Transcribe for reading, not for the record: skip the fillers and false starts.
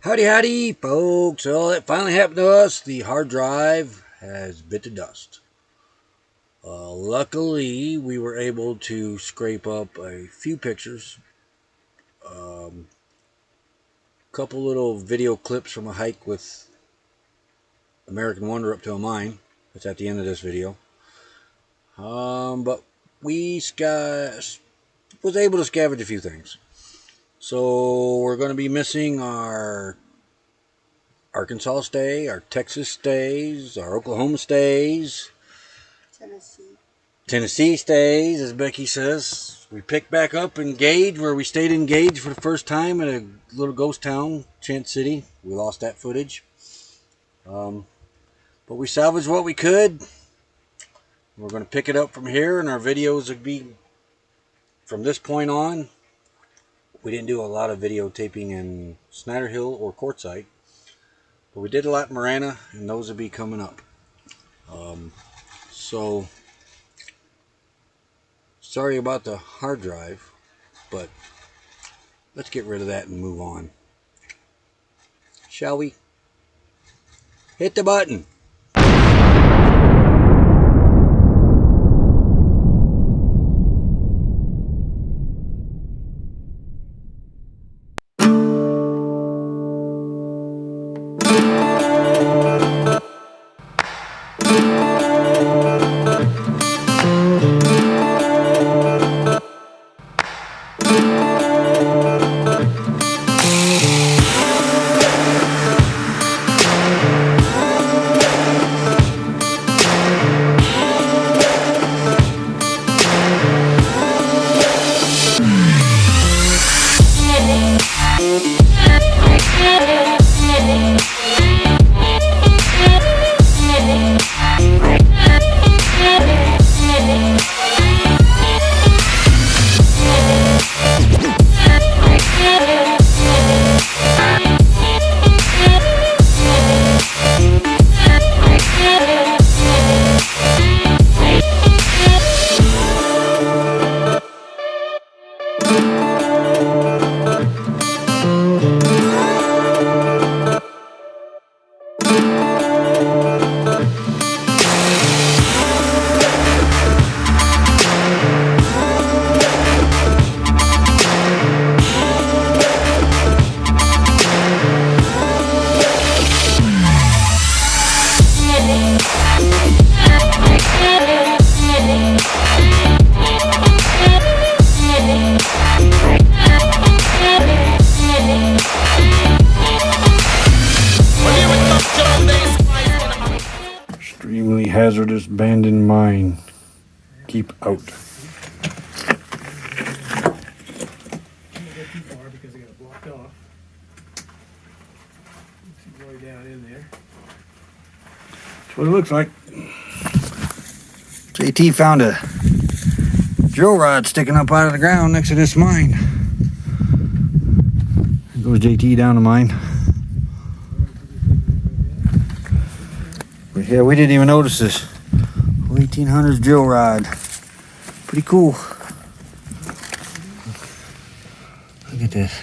Howdy, howdy, folks. Well, it finally happened to us. The hard drive has bit to dust. Luckily, we were able to scrape up a few pictures, a couple little video clips from a hike with American Wonder up to a mine. That's at the end of this video. But we was able to scavenge a few things. So we're going to be missing our Arkansas stay, our Texas stays, our Oklahoma stays, Tennessee stays, as Becky says. We picked back up in Gage, where we stayed in Gage for the first time in a little ghost town, Chant City. We lost that footage. But we salvaged what we could. We're going to pick it up from here, and our videos will be from this point on. We didn't do a lot of videotaping in Snyder Hill or Quartzsite, but we did a lot in Marana, and those will be coming up. So sorry about the hard drive, but let's get rid of that and move on. Shall we? Hit the button. Extremely hazardous abandoned mine. Keep out. Because they got it blocked off. See way down in there. That's what it looks like. JT found a drill rod sticking up out of the ground next to this mine. There goes JT down the mine. But yeah, we didn't even notice this 1800s drill rod. Pretty cool. Look at this.